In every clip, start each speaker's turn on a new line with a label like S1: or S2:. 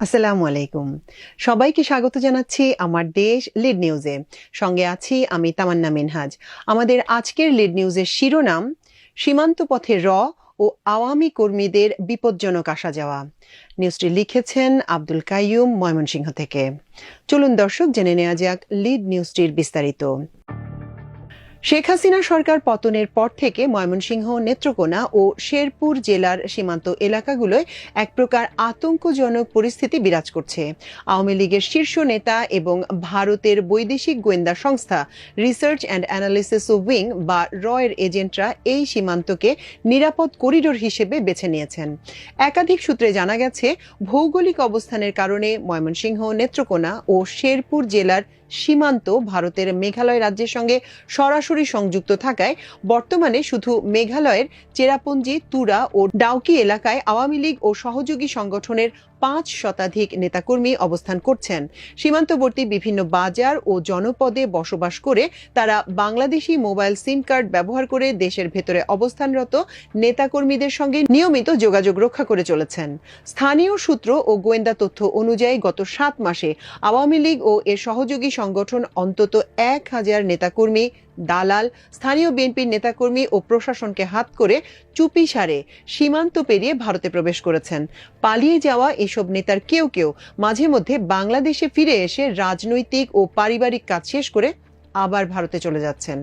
S1: আসসালামু আলাইকুম। সবাইকে স্বাগত জানাচ্ছি আমার দেশ লিড নিউজে। সঙ্গে আছি আমি তামান্না মিনহাজ। আমাদের আজকের লিড নিউজের শিরোনাম, সীমান্ত পথে ও আওয়ামী কর্মীদের বিপজ্জনক আসা যাওয়া। নিউজটি লিখেছেন আব্দুল কাইয়ুম ময়মনসিংহ থেকে। চলুন দর্শক, জেনে নেওয়া যাক লিড নিউজটির বিস্তারিত। শেখ হাসিনা সরকার পতনের পর থেকে ময়মনসিংহ, নেত্রকোনা ও শেরপুর জেলার সীমান্ত এলাকাগুলোয় এক প্রকার আতঙ্কজনক পরিস্থিতি বিরাজ করছে। আওয়ামী লীগের শীর্ষ নেতা এবং ভারতের বৈদেশিক গোয়েন্দা সংস্থা রিসার্চ অ্যান্ড অ্যানালিসিস উইং বা এর এজেন্টরা এই সীমান্তকে নিরাপদ করিডোর হিসেবে বেছে নিয়েছেন। একাধিক সূত্রে জানা গেছে, ভৌগোলিক অবস্থানের কারণে ময়মনসিংহ, নেত্রকোনা ও শেরপুর জেলার সীমান্ত ভারতের মেঘালয় রাজ্যের সঙ্গে সরাসরি সংযুক্ত থাকায় বর্তমানে শুধু মেঘালয়ের চেরাপুঞ্জি, তুরা ও ডাউকি এলাকায় আওয়ামী লীগ ও সহযোগী সংগঠনের ৫ শতাধিক নেতাকর্মী অবস্থান করছেন। সীমান্তবর্তী বিভিন্ন বাজার ও জনপদে বসবাস করে তারা বাংলাদেশি মোবাইল সিম কার্ড ব্যবহার করে দেশের ভেতরে অবস্থানরত নেতাকর্মীদের সঙ্গে নিয়মিত যোগাযোগ রক্ষা করে চলেছেন। স্থানীয় সূত্র ও গোয়েন্দা তথ্য অনুযায়ী গত ৭ মাসে আওয়ামী লীগ ও এর সহযোগী সংগঠন অন্তত ১,০০০ নেতাকর্মী, দালাল, স্থানীয় বিএনপির নেতাকর্মী ও প্রশাসনকে হাত করে চুপিসারে সীমান্ত পেরিয়ে ভারতে প্রবেশ করেছেন। পালিয়ে যাওয়া এসব নেতার কেউ কেউ মাঝে মধ্যে বাংলাদেশে ফিরে এসে রাজনৈতিক ও পারিবারিক কাজ শেষ করে আবার ভারতে চলে যাচ্ছেন।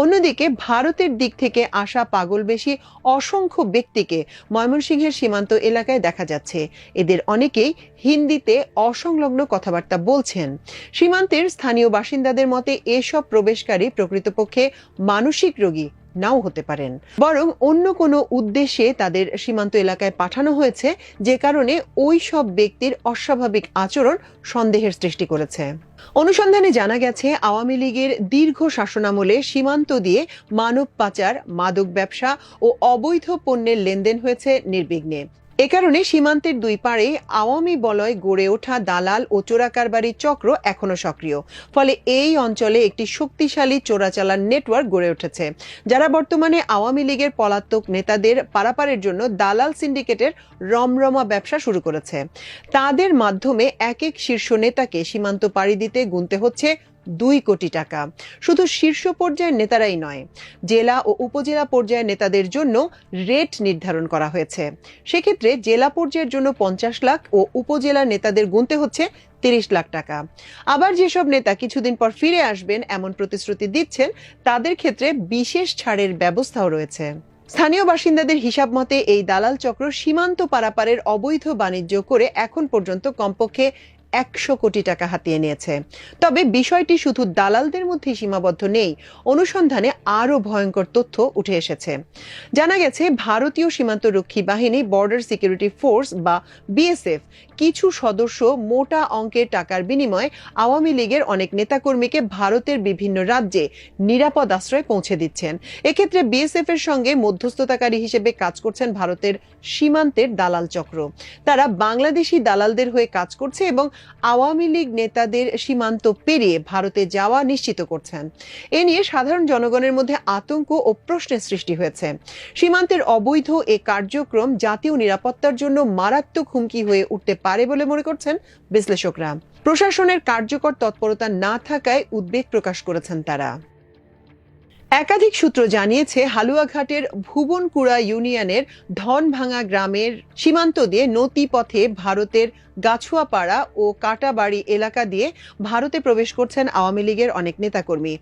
S1: অন্যদিকে ভারতের দিক থেকে আসা পাগলবেশী অসংখ্য ব্যক্তিকে ময়মনসিংহের সীমান্ত এলাকায় দেখা যাচ্ছে। এদের অনেকেই হিন্দিতে অসংলগ্ন কথাবার্তা বলছেন। সীমান্তের স্থানীয় বাসিন্দাদের মতে এসব প্রবেশকারী প্রকৃতপক্ষে মানসিক রোগী নাও হতে পারেন, বরং অন্য কোনো উদ্দেশ্যে তাদের সীমান্ত এলাকায় পাঠানো হয়েছে, যে কারণে ওই সব ব্যক্তির অস্বাভাবিক আচরণ সন্দেহের সৃষ্টি করেছে। অনুসন্ধানে জানা গেছে, আওয়ামী লীগের দীর্ঘ শাসনামলে সীমান্ত দিয়ে মানব পাচার, মাদক ব্যবসা ও অবৈধ পণ্যের লেনদেন হয়েছে নির্বিঘ্নে। এ কারণে সীমান্তের দুই পাড়ে আওয়ামী বলয় গড়ে ওঠা দালাল ও চোরাকারবারির চক্র এখনো সক্রিয়। ফলে এই অঞ্চলে একটি শক্তিশালী চোরাচালান নেটওয়ার্ক গড়ে উঠেছে, যারা বর্তমানে আওয়ামী লীগের পলাতক নেতাদের পারাপারের জন্য দালাল সিন্ডিকেটের রমরমা ব্যবসা শুরু করেছে। তাদের মাধ্যমে এক এক শীর্ষ নেতাকে সীমান্ত পাড়ি দিতে গুনতে হচ্ছে ২ কোটি টাকা। শুধু শীর্ষ পর্যায়ের নেতারাই নয়, জেলা ও উপজেলা পর্যায়ের নেতাদের জন্য রেট নির্ধারণ করা হয়েছে। সেক্ষেত্রে জেলা পর্যায়ের জন্য ৫০ লাখ ও উপজেলা নেতাদের গুনতে হচ্ছে ৩০ লাখ টাকা। আবার যেসব নেতা কিছুদিন পর ফিরে আসবেন এমন প্রতিশ্রুতি দিচ্ছেন, তাদের ক্ষেত্রে বিশেষ ছাড়ের ব্যবস্থাও রয়েছে। স্থানীয় বাসিন্দাদের হিসাব মতে এই দালাল চক্র সীমান্ত পারাপারের অবৈধ বাণিজ্য করে এখন পর্যন্ত কমপক্ষে ১০০ কোটি টাকা হাতিয়ে নিয়েছে। তবে বিষয়টি শুধু দালালদের মধ্যেই সীমাবদ্ধ নেই। অনুসন্ধানে আরও ভয়ঙ্কর তথ্য উঠে এসেছে। জানা গেছে, ভারতীয় সীমান্তরক্ষী বাহিনী, বর্ডার সিকিউরিটি ফোর্স বা বিএসএফ কিছু সদস্য মোটা অঙ্কের টাকার বিনিময়ে আওয়ামী লীগের অনেক নেতাকর্মীকে ভারতের বিভিন্ন রাজ্যে নিরাপদ আশ্রয় পৌঁছে দিচ্ছেন। এক্ষেত্রে বিএসএফ এর সঙ্গে মধ্যস্থতাকারী হিসেবে কাজ করছেন ভারতের সীমান্তের দালাল চক্র। তারা বাংলাদেশি দালালদের হয়ে কাজ করছে এবং আওয়ামী লীগ নেতাদের সীমান্ত পেরিয়ে ভারতে যাওয়া নিশ্চিত করছেন। এ নিয়ে সাধারণ জনগণের মধ্যে আতঙ্ক ও প্রশ্নের সৃষ্টি হয়েছে। সীমান্তের অবৈধ এ কার্যক্রম জাতীয় নিরাপত্তার জন্য মারাত্মক হুমকি হয়ে উঠতে পারে বলে মনে করছেন বিশ্লেষকরা। প্রশাসনের কার্যকর তৎপরতা না থাকায় উদ্বেগ প্রকাশ করেছেন তারা। একাধিক সূত্র জানিয়েছে, হালুয়াঘাটের ভুবনকুড়া ইউনিয়নের ধনভাঙা গ্রামের সীমান্ত দিয়ে নদী পথে ভারতের গাছুয়াপাড়া ও কাটাবাড়ি এলাকা দিয়ে ভারতে প্রবেশ করছেন আওয়ামী লীগের অনেক নেতাকর্মী।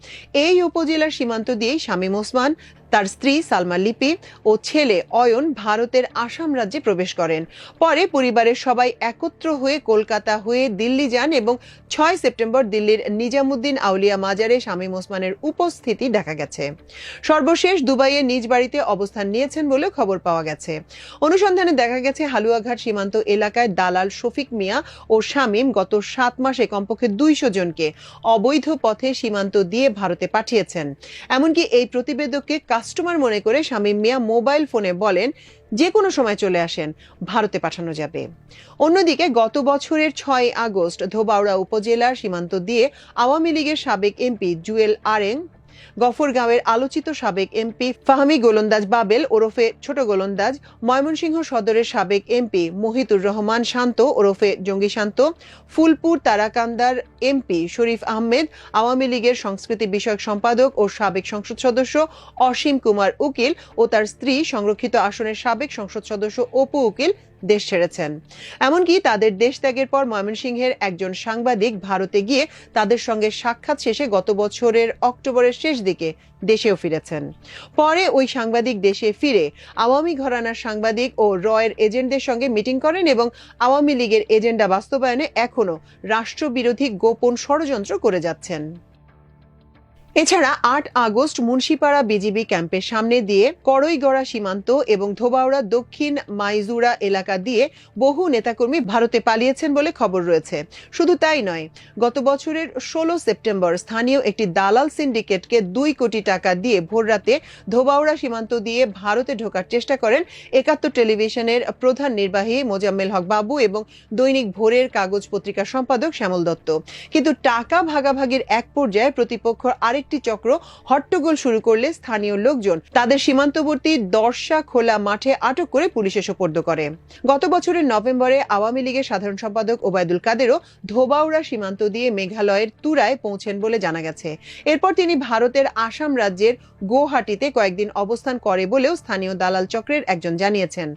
S1: এই উপজেলার সীমান্ত দিয়েই শামীম ওসমান, তার স্ত্রী সালমা লিপি ও ছেলে অয়ন ভারতের আসাম রাজ্যে প্রবেশ করেন। পরে পরিবারের সবাই একত্র হয়ে কলকাতা হয়ে দিল্লি যান এবং ৬ সেপ্টেম্বর দিল্লির নিজামুদ্দিন আউলিয়া মাজারে শামীম ওসমানের উপস্থিতি দেখা গেছে। সর্বশেষ দুবাইয়ে নিজ বাড়িতে অবস্থান নিয়েছেন বলে খবর পাওয়া গেছে। অনুসন্ধানে দেখা গেছে, হালুয়াঘাট সীমান্ত এলাকায় দালাল শফিক মিয়া ও শামীম গত ৭ মাসে কমপক্ষে ২০০ জনকে অবৈধ পথে সীমান্ত দিয়ে ভারতে পাঠিয়েছেন। এমনকি এই প্রতিবেদককে কাস্টমার মনে করে শামীম মিয়া মোবাইল ফোনে বলেন, যে কোনো সময় চলে আসেন, ভারতে পাঠানো যাবে। অন্যদিকে গত বছরের ৬ আগস্ট ধোবাউড়া উপজেলার সীমান্ত দিয়ে আওয়ামী লীগের সাবেক এমপি জুয়েল আরেং গফরগাঁওয়ের আলোচিত সাবেক এমপি ফাহমি গোলন্দাজ বাবেল ওরফে ছোট গোলন্দাজ, ময়মনসিংহ সদরের সাবেক এমপি মহিতুর রহমান শান্ত ওরফে জঙ্গি শান্ত, ফুলপুর তারাকান্দার এমপি শরীফ আহমেদ, আওয়ামী লীগের সংস্কৃতি বিষয়ক সম্পাদক ও সাবেক সংসদ সদস্য অসীম কুমার উকিল ও তার স্ত্রী সংরক্ষিত আসনের সাবেক সংসদ সদস্য অপু উকিল দেশ ছেড়েছেন। এমনকি তাদের দেশ ত্যাগের পর ময়মনসিংহের একজন সাংবাদিক ভারতে গিয়ে তাদের সঙ্গে সাক্ষাৎ শেষে গত বছরের অক্টোবরের শেষ দিকে দেশেও ফিরেছেন। পরে ওই সাংবাদিক দেশে ফিরে আওয়ামী ঘরানার সাংবাদিক ও রয়ের এজেন্টদের সঙ্গে মিটিং করেন এবং আওয়ামী লীগের এজেন্ডা বাস্তবায়নে এখনো রাষ্ট্রবিরোধী গোপন ষড়যন্ত্র করে যাচ্ছেন। এছাড়া ৮ আগস্ট মুন্সিপাড়া বিজিবি ক্যাম্পের সামনে দিয়ে করইগড়া সীমান্ত এবং ধোবাউড়া দক্ষিণ মাইজুরা এলাকা দিয়ে বহু নেতাকর্মী ভারতে পালিয়েছেন বলে খবর রয়েছে। শুধু তাই নয়, গত বছরের ১৬ সেপ্টেম্বর স্থানীয় একটি দালাল সিন্ডিকেটকে ২ কোটি টাকা দিয়ে ভোররাতে ধোবাউড়া সীমান্ত দিয়ে ভারতে ঢোকার চেষ্টা করেন ৭১ টেলিভিশনের প্রধান নির্বাহী মোজাম্মেল হক বাবু এবং দৈনিক ভোরের কাগজ পত্রিকার সম্পাদক শ্যামল দত্ত। কিন্তু টাকা ভাগাভাগির এক পর্যায়ে প্রতিপক্ষ আরেকটি চক্র হট্টগোল শুরু করলে স্থানীয় লোকজন তাদের সীমান্তবর্তী দর্শা খোলা মাঠে আটক করে পুলিশে সোপর্দ করে। গত বছরের নভেম্বরে আওয়ামী লীগের সাধারণ সম্পাদক ওবায়দুল কাদেরও ধোবাউড়া সীমান্ত দিয়ে মেঘালয়ের তুরায় পৌঁছেন বলে জানা গেছে। এরপর তিনি ভারতের আসাম রাজ্যের গুয়াহাটিতে কয়েকদিন অবস্থান করে বলেও স্থানীয় দালাল চক্রের একজন জানিয়েছেন।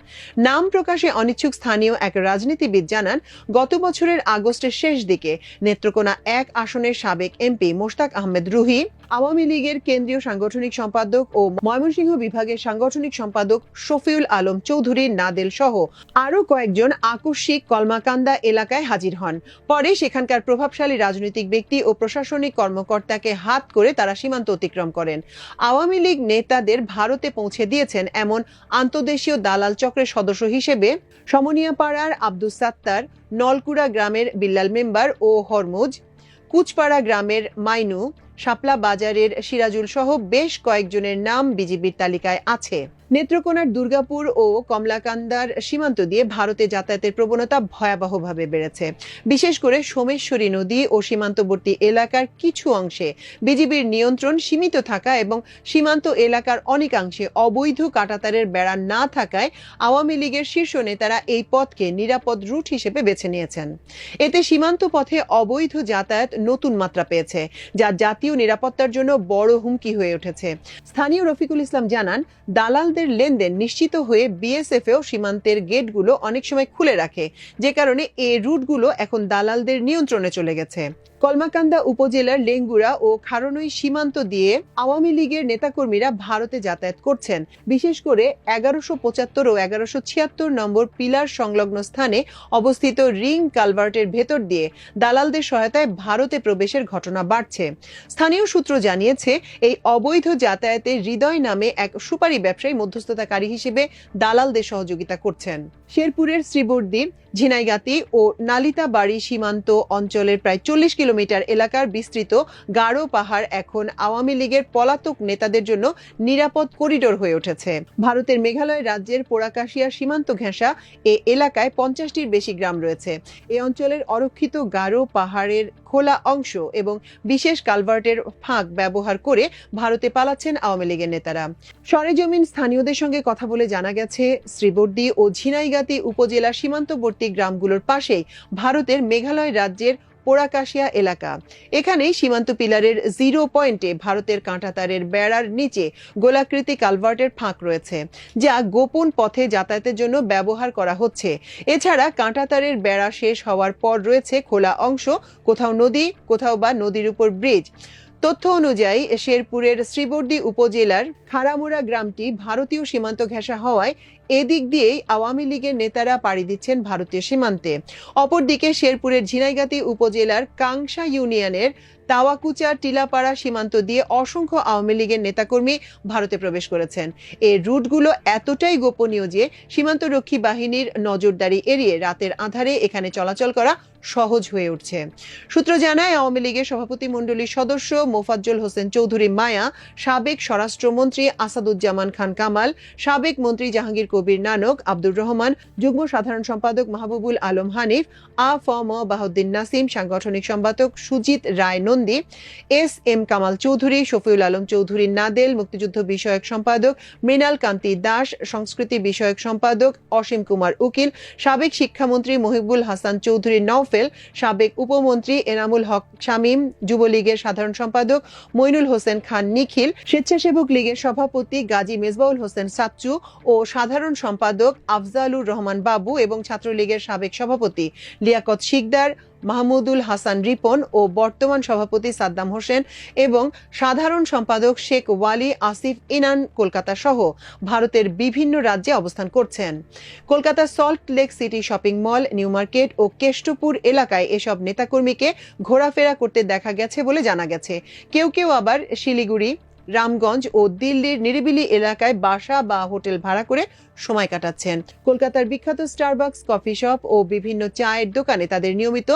S1: নাম প্রকাশে অনিচ্ছুক স্থানীয় এক রাজনীতিবিদ জানান, গত বছরের আগস্টের শেষ দিকে নেত্রকোনা ১ আসনের সাবেক এমপি মোশতাক আহমেদ রুহি, আওয়ামী লীগের কেন্দ্রীয় সাংগঠনিক সম্পাদক ও ময়মনসিংহ বিভাগের সাংগঠনিক সম্পাদক শফিউল আলম চৌধুরী নাদেল সহ আরো কয়েকজন আকস্মিক কলমাকান্দা এলাকায় হাজির হন। পরে সেখানকার প্রভাবশালী রাজনৈতিক ব্যক্তি ও প্রশাসনিক কর্মকর্তাকে হাত করে তারা সীমান্ত অতিক্রম করেন। আওয়ামী লীগ নেতাদের ভারতে পৌঁছে দিয়েছেন এমন আন্তদেশীয় দালাল চক্রের সদস্য হিসেবে সমনিয়াপাড়ার আব্দুস সাত্তার, নলকুড়া গ্রামের বিল্লাল মেম্বার ও হরমুজ, কুচপাড়া গ্রামের মাইনু, শাপলা বাজারের সিরাজুল সহ বেশ কয়েকজনের নাম বিজিবির তালিকায় আছে। নেত্রকোনার দুর্গাপুর ও কমলাকান্দার সীমান্ত দিয়ে ভারতে যাতায়াতের প্রবণতা ভয়াবহভাবে বেড়েছে। বিশেষ করে সোমেশ্বরী নদী ও সীমান্তবর্তী এলাকার কিছু অংশে বিজিবির নিয়ন্ত্রণ সীমিত থাকা এবং সীমান্ত এলাকার অনেকাংশে অবৈধ কাঁটাতারের বেড়া না থাকায় আওয়ামী লীগের শীর্ষ নেতারা এই পথকে নিরাপদ রুট হিসেবে বেছে নিয়েছেন। এতে সীমান্ত পথে অবৈধ যাতায়াত নতুন মাত্রা পেয়েছে, যা জাতীয় নিরাপত্তার জন্য বড় হুমকি হয়ে উঠেছে। স্থানীয় রফিকুল ইসলাম জানান, দালালদের লেনদেন নিশ্চিত হয়ে বিএসএফও সীমান্তের গেটগুলো অনেক সময় খুলে রাখে, যে কারণে এই রুটগুলো এখন দালালদের নিয়ন্ত্রণে চলে গেছে। কলমাকান্দা উপজেলার লেঙ্গুড়া ও খারনই সীমান্ত দিয়ে আওয়ামী লীগের নেতাকর্মীরা ভারতে যাতায়াত করছেন। বিশেষ করে ১১৭৫ ও ১১৭৬ নম্বর পিলার সংলগ্ন স্থানে অবস্থিত রিং কালভার্টের ভেতর দিয়ে দালালদের সহায়তায় ভারতে প্রবেশের ঘটনা বাড়ছে। স্থানীয় সূত্র জানিয়েছে, এই অবৈধ যাতায়াতে হৃদয় নামে এক সুপারি ব্যবসায়ী মধ্যস্থতাকারী হিসেবে দালালদের সহযোগিতা করছেন। শেরপুরের শ্রীবর্দী, ঝিনাইগাতি ও নালিতাবাড়ি সীমান্ত অঞ্চলের প্রায় ৪০ কিলোমিটার এলাকার বিস্তৃত গারো পাহাড় এখন আওয়ামী লীগের পলাতক নেতাদের জন্য নিরাপদ করিডোর হয়ে উঠেছে। ভারতের মেঘালয় রাজ্যের পোড়াকাশিয়া সীমান্ত ঘেঁষা এ এলাকায় ৫০টির বেশি গ্রাম রয়েছে। এ অঞ্চলের অরক্ষিত গারো পাহাড়ের খোলা অংশ এবং বিশেষ কালভার্টের ফাঁক ব্যবহার করে ভারতে পালাচ্ছেন আওয়ামী লীগের নেতারা। সরেজমিন স্থানীয়দের সঙ্গে কথা বলে জানা গেছে, শ্রীবর্দী ও ঝিনাইগাতি উপজেলা সীমান্তবর্তী গ্রামগুলোর পাশেই ভারতের মেঘালয় রাজ্যের পোড়াকাশিয়া এলাকা। এখানেই সীমান্ত পিলারের 0 পয়েন্টে ভারতের কাঁটাতারের বেড়ার নিচে গোলাকৃতি কালভার্টের ফাঁক রয়েছে, যা গোপন পথে যাতায়াতের জন্য ব্যবহার করা হচ্ছে। এছাড়া কাঁটাতারের বেড়া শেষ হওয়ার পর রয়েছে খোলা অংশ, কোথাও নদী, কোথাও বা নদীর উপর ব্রিজ। তথ্য অনুযায়ী শেরপুরের শ্রীবর্দী উপজেলার খারামুড়া গ্রামটি ভারতীয় সীমান্ত ঘেঁষা হওয়ায় এদিক দিয়েই আওয়ামী লীগের নেতারা পাড়ি দিচ্ছেন ভারতীয় সীমান্তে। অপরদিকে শেরপুরের ঝিনাইগাতি উপজেলার কাংসা ইউনিয়নের তাওয়াকুচা টিলাপাড়া সীমান্ত দিয়ে অসংখ্য আওয়ামী লীগের নেতাকর্মী ভারতে প্রবেশ করেছেন। এই রুটগুলো এতটাই গোপনীয় যে সীমান্তরক্ষী বাহিনীর নজরদারি এড়িয়ে রাতের আঁধারে এখানে চলাচল করা সহজ হয়ে উঠছে। সূত্র জানায়, আওয়ামী লীগের সভাপতি মণ্ডলীর সদস্য মোফাজ্জল হোসেন চৌধুরী মায়া, সাবেক স্বরাষ্ট্রমন্ত্রী আসাদুজ্জামান খান কামাল, সাবেক মন্ত্রী জাহাঙ্গীর কবির কবির নানক, আব্দুর রহমান, যুগ্ম সাধারণ সম্পাদক মাহবুবুল আলম হানিফ, আ.ফ.ম. বাহাউদ্দিন নাসিম, সাংগঠনিক সম্পাদক সুজিত রায় নন্দী, এস.এম. কামাল চৌধুরী, শফিউল আলম চৌধুরী নাদেল, মুক্তিযুদ্ধ বিষয়ক সম্পাদক মৃণাল কান্তি দাস, সংস্কৃতি বিষয়ক সম্পাদক অসীম কুমার উকিল, সাবেক শিক্ষামন্ত্রী মহিবুল হাসান চৌধুরী নওফেল, সাবেক উপমন্ত্রী এনামুল হক শামীম, যুবলীগের সাধারণ সম্পাদক মইনুল হোসেন খান নিখিল, স্বেচ্ছাসেবক লীগের সভাপতি গাজী মেজবাউল হোসেন সাচ্চু ও সাধারণ সম্পাদক আফজালুর রহমান বাবু এবং ছাত্রলীগের সাবেক সভাপতি লিয়াকত শিকদার, মাহমুদুল হাসান রিপন ও বর্তমান সভাপতি সাদ্দাম হোসেন এবং সাধারণ সম্পাদক শেখ ওয়ালি আসিফ ইনান কলকাতা সহ ভারতের বিভিন্ন রাজ্যে অবস্থান করছেন। কলকাতার Salt Lake city shopping mall, New Market ও কেষ্টপুর এলাকায় এসব নেতাকর্মীকে ঘোরাফেরা করতে দেখা গেছে বলে জানা গেছে। কেউ কেউ আবার শিলিগুড়ি, রামগঞ্জ ও দিল্লির নিরিবিলি এলাকায় বাসা বা হোটেল ভাড়া করে সময় কাটাচ্ছেন। কলকাতার বিখ্যাত স্টারবাকস কফি শপ ও বিভিন্ন চায়ের দোকানে তাদের নিয়মিত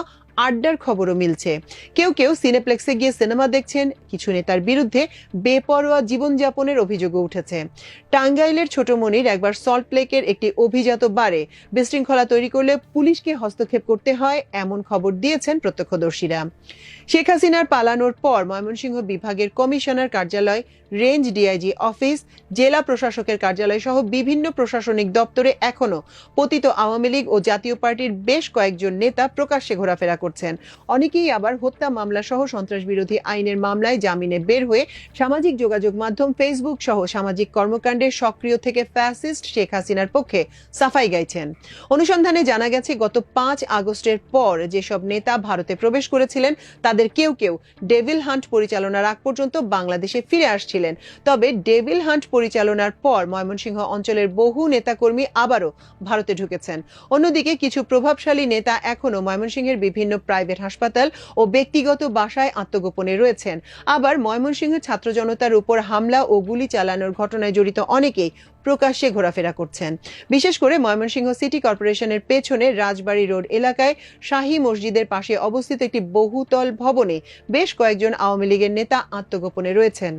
S1: আড্ডার খবরও মিলছে। কেউ কেউ সিনেপ্লেক্সে গিয়ে সিনেমা দেখছেন। কিছু নেতার বিরুদ্ধে বেপরোয়া জীবনযাপনের অভিযোগও উঠেছে। টাঙ্গাইলের ছোট মনির একবার সল্ট লেকের একটি অভিজাত বারে বিশৃঙ্খলা তৈরি করলে পুলিশকে হস্তক্ষেপ করতে হয় এমন খবর দিয়েছেন প্রত্যক্ষদর্শীরা। শেখ হাসিনার পালানোর পর ময়মনসিংহ বিভাগের কমিশনার কার্যালয়, রেঞ্জ ডিআইজি অফিস, জেলা প্রশাসকের কার্যালয় সহ বিভিন্ন প্রশাসনিক দপ্তরে এখনো পতিত আওয়ামী লীগ ও জাতীয় পার্টির বেশ কয়েকজন নেতা প্রকাশ্যে ঘোরাফেরা করছেন। অনেকেই আবার হত্যা মামলা সহ সন্ত্রাস বিরোধী আইনের মামলায় জামিনে বের হয়ে সামাজিক যোগাযোগ মাধ্যম ফেসবুক সহ সামাজিক কর্মকাণ্ডে সক্রিয় থেকে ফ্যাসিস্ট শেখ হাসিনার পক্ষে সাফাই গাইছেন। অনুসন্ধানে জানা গেছে গত 5 আগস্টের পর যেসব নেতা ভারতে প্রবেশ করেছিলেন তাদের কেউ কেউ ডেভিল হান্ট পরিচালনার আগ পর্যন্ত বাংলাদেশে ফিরে আসছিলেন। তবে ডেভিল হান্ট পরিচালনার পর ময়মনসিংহ অঞ্চলের বহু নেতাকর্মী আবারও ভারতে ঢুকেছেন। অন্যদিকে কিছু প্রভাবশালী নেতা এখনো ময়মনসিংহের বিভিন্ন প্রাইভেট হাসপাতাল ও ব্যক্তিগত বাসায় আত্মগোপনে রয়েছেন। আবার ময়মনসিংহ ছাত্র জনতার উপর হামলা ও গুলি চালানোর ঘটনায় জড়িত অনেকেই প্রকাশ্যে ঘোরাফেরা করছেন। বিশেষ করে ময়মনসিংহ সিটি কর্পোরেশনের পেছনে রাজবাড়ী রোড এলাকায় শাহী মসজিদের পাশে অবস্থিত একটি বহুতল ভবনে বেশ কয়েকজন আওয়ামী লীগের নেতা আত্মগোপনে রয়েছেন।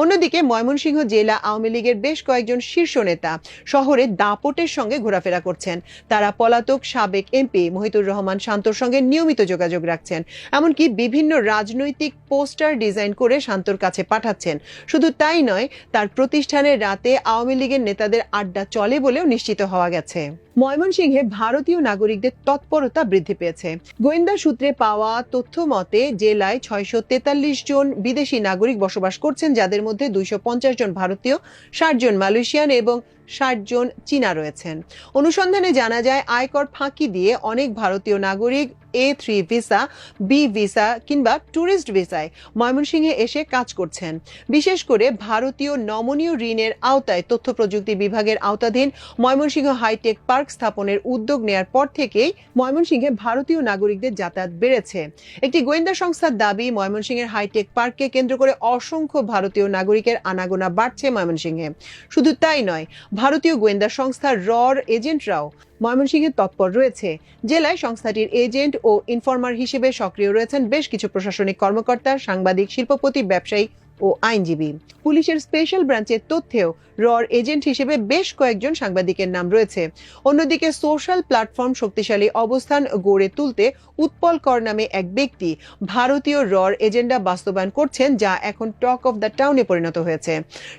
S1: অন্যদিকে ময়মনসিংহ জেলা আওয়ামী লীগের বেশ কয়েকজন শীর্ষ নেতা শহরে দাপটের সঙ্গে ঘোরাফেরা করছেন। তারা পলাতক সাবেক এমপি মহিতুর রহমান শান্তর সঙ্গে নিয়মিত যোগাযোগ রাখছেন। এমনকি বিভিন্ন রাজনৈতিক পোস্টার ডিজাইন করে শান্তর কাছে পাঠাচ্ছেন। শুধু তাই নয়, তার প্রতিষ্ঠানের রাতে আওয়ামী লীগের নেতাদের আড্ডা চলে বলেও নিশ্চিত হওয়া গেছে। ময়মনসিংহে ভারতীয় নাগরিকদের তৎপরতা বৃদ্ধি পেয়েছে। গোয়েন্দা সূত্রে পাওয়া তথ্য মতে জেলায় 643 জন বিদেশি নাগরিক বসবাস করছেন, যাদের মধ্যে 250 জন ভারতীয়, 60 জন মালয়েশিয়ান এবং 60 জন চীনা রয়েছেন। অনুসন্ধানে জানা যায় আয়কর ফাঁকি দিয়ে অনেক ভারতীয় নাগরিক A3 ভিসা, বি ভিসা কিংবা ট্যুরিস্ট ভিসায় ময়মনসিংহে এসে কাজ করছেন। বিশেষ করে ভারতীয় নমনীয় ঋণের আওতায় তথ্য প্রযুক্তি বিভাগের আওতাধীন ময়মনসিংহ হাইটেক পার্ক স্থাপনের উদ্যোগ নেয়ার পর থেকেই ময়মনসিংহে ভারতীয় নাগরিকদের যাতায়াত বেড়েছে। একটি গোয়েন্দা সংস্থার দাবি, ময়মনসিংহের হাইটেক পার্ককে কেন্দ্র করে অসংখ্য ভারতীয় নাগরিকের আনাগোনা বাড়ছে ময়মনসিংহে। শুধু তাই নয়, ভারতীয় গোয়েন্দা সংস্থা রর এজেন্টরাও ময়মনসিংহে তৎপর রয়েছে। জেলায় সংস্থাটির এজেন্ট ও ইনফরমার হিসেবে সক্রিয় রয়েছেন বেশ কিছু প্রশাসনিক কর্মকর্তা, সাংবাদিক, শিল্পপতি, ব্যবসায়ী ও আইনজীবী। পুলিশের স্পেশাল ব্রাঞ্চের তথ্যেও রর এজেন্ট হিসেবে বেশ কয়েকজন সাংবাদিকের নাম রয়েছে। অন্যদিকে সোশ্যাল প্ল্যাটফর্ম শক্তিশালী অবস্থান গড়ে তুলতে উৎপল কর নামে এক ব্যক্তি ভারতীয় রর এজেন্ডা বাস্তবায়ন করছেন, যা এখন টক অফ দ্য টাউনে পরিণত হয়েছে।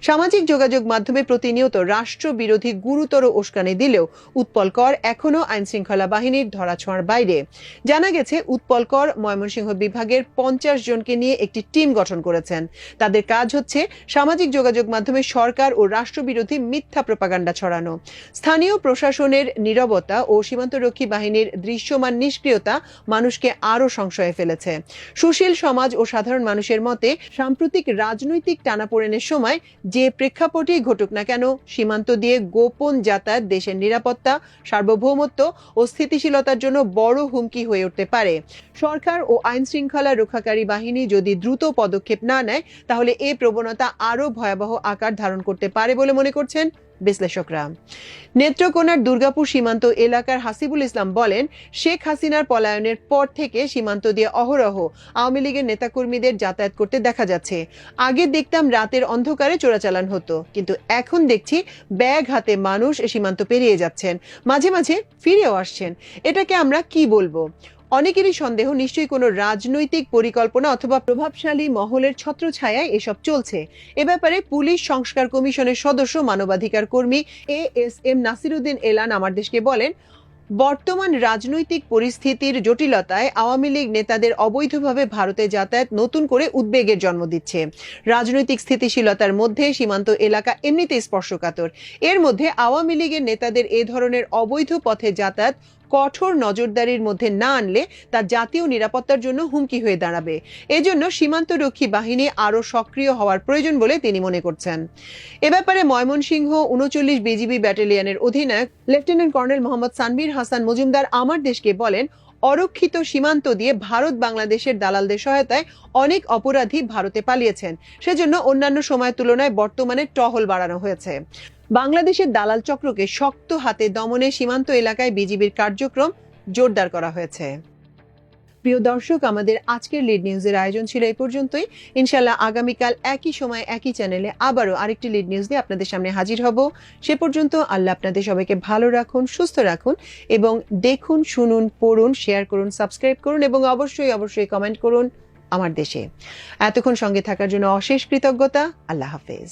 S1: সামাজিক যোগাযোগ মাধ্যমে প্রতিনিয়ত রাষ্ট্রবিরোধী গুরুতর উস্কানি দিলেও উৎপল কর এখনো আইন শৃঙ্খলা বাহিনীর ধরাছোঁয়ার বাইরে। জানা গেছে উৎপল কর ময়মনসিংহ বিভাগের 50 জনকে নিয়ে একটি টিম গঠন করেছেন। তাদের কাজ হচ্ছে সামাজিক যোগাযোগ মাধ্যমে সরকার ও রাষ্ট্রবিরোধী মিথ্যা প্রপাগান্ডা ছড়ানো। স্থানীয় প্রশাসনের নীরবতা ও সীমান্তরক্ষী বাহিনীর দৃশ্যমান নিষ্ক্রিয়তা মানুষকে আরো সংশয়ে ফেলেছে। সুশীল সমাজ ও সাধারণ মানুষের মতে সাম্প্রতিক রাজনৈতিক টানাপোড়েনের সময় যে প্রেক্ষাপটেই ঘটুক না কেন, সীমান্ত দিয়ে গোপন যাতায়াত দেশের নিরাপত্তা, সার্বভৌমত্ব ও স্থিতিশীলতার জন্য বড় হুমকি হয়ে উঠতে পারে। সরকার ও আইন শৃঙ্খলা রক্ষাকারী বাহিনী যদি দ্রুত পদক্ষেপ না নেয়, তাহলে এই প্রবণতা আরো ভয়াবহ আকার ধারণ করতে পারে বলে মনে করছেন বিশ্লেষকরা। নেত্রকোনার দুর্গাপুর সীমান্ত এলাকার হাসিবুল ইসলাম বলেন, শেখ হাসিনার পলায়নের পর থেকে সীমান্ত দিয়ে অহরহ আওয়ামী লীগের নেতাকর্মীদের যাতায়াত করতে দেখা যাচ্ছে। আগে দেখতাম রাতের অন্ধকারে চোরাচালান হতো, কিন্তু এখন দেখছি ব্যাগ হাতে মানুষ সীমান্ত পেরিয়ে যাচ্ছেন, মাঝে মাঝে ফিরেও আসছেন। এটাকে আমরা কি বলবো? অনেকেরই সন্দেহ, নিশ্চয়ই কোনো রাজনৈতিক পরিকল্পনা অথবা প্রভাবশালী মহলের ছত্রছায়ায় এসব চলছে। এ ব্যাপারে পুলিশ সংস্কার কমিশনের সদস্য মানবাধিকার কর্মী ASM নাসিরউদ্দিন এলান আমার দেশকে বলেন, বর্তমান রাজনৈতিক পরিস্থিতির জটিলতায় আওয়ামী লীগ নেতাদের অবৈধভাবে ভারতে যাতায়াত নতুন করে উদ্বেগের জন্ম দিচ্ছে। রাজনৈতিক স্থিতিশীলতার মধ্যে সীমান্ত এলাকা এমনিতেই স্পর্শকাতর। এর মধ্যে আওয়ামী লীগের নেতাদের এ ধরনের অবৈধ পথে যাতায়াত কঠোর নজরদারির মধ্যে না আনলে তা জাতীয় নিরাপত্তার জন্য হুমকি হয়ে দাঁড়াবে। এজন্য সীমান্তরক্ষী বাহিনী আরও সক্রিয় হওয়ার প্রয়োজন বলে তিনি মনে করছেন। এ ব্যাপারে ময়মনসিংহ ৩৯ বিজিবি ব্যাটালিয়নের অধিনায়ক লেফটেন্যান্ট কর্নেল মোহাম্মদ সানভীর হাসান মজুমদার আমার দেশকে বলেন, অরক্ষিত সীমান্ত দিয়ে ভারত বাংলাদেশের দালালদের সহায়তায় অনেক অপরাধী ভারতে পালিয়েছেন। সেজন্য অন্যান্য সময়ের তুলনায় বর্তমানে টহল বাড়ানো হয়েছে। বাংলাদেশের দালাল চক্রকে শক্ত হাতে দমনে সীমান্ত এলাকায় বিজিবির কার্যক্রম জোরদার করা হয়েছে। প্রিয় দর্শক, আমাদের আজকের লিড নিউজের আয়োজন ছিল এই পর্যন্তই। ইনশাআল্লাহ আগামীকাল একই সময় একই চ্যানেলে আবারও আরেকটি লিড নিউজ নিয়ে আপনাদের সামনে হাজির হব। সে পর্যন্ত আল্লাহ আপনাদের সবাইকে ভালো রাখুন, সুস্থ রাখুন এবং দেখুন, শুনুন, পড়ুন, শেয়ার করুন, সাবস্ক্রাইব করুন এবং অবশ্যই কমেন্ট করুন আমার দেশে। এতক্ষণ সঙ্গে থাকার জন্য অশেষ কৃতজ্ঞতা। আল্লাহ হাফেজ।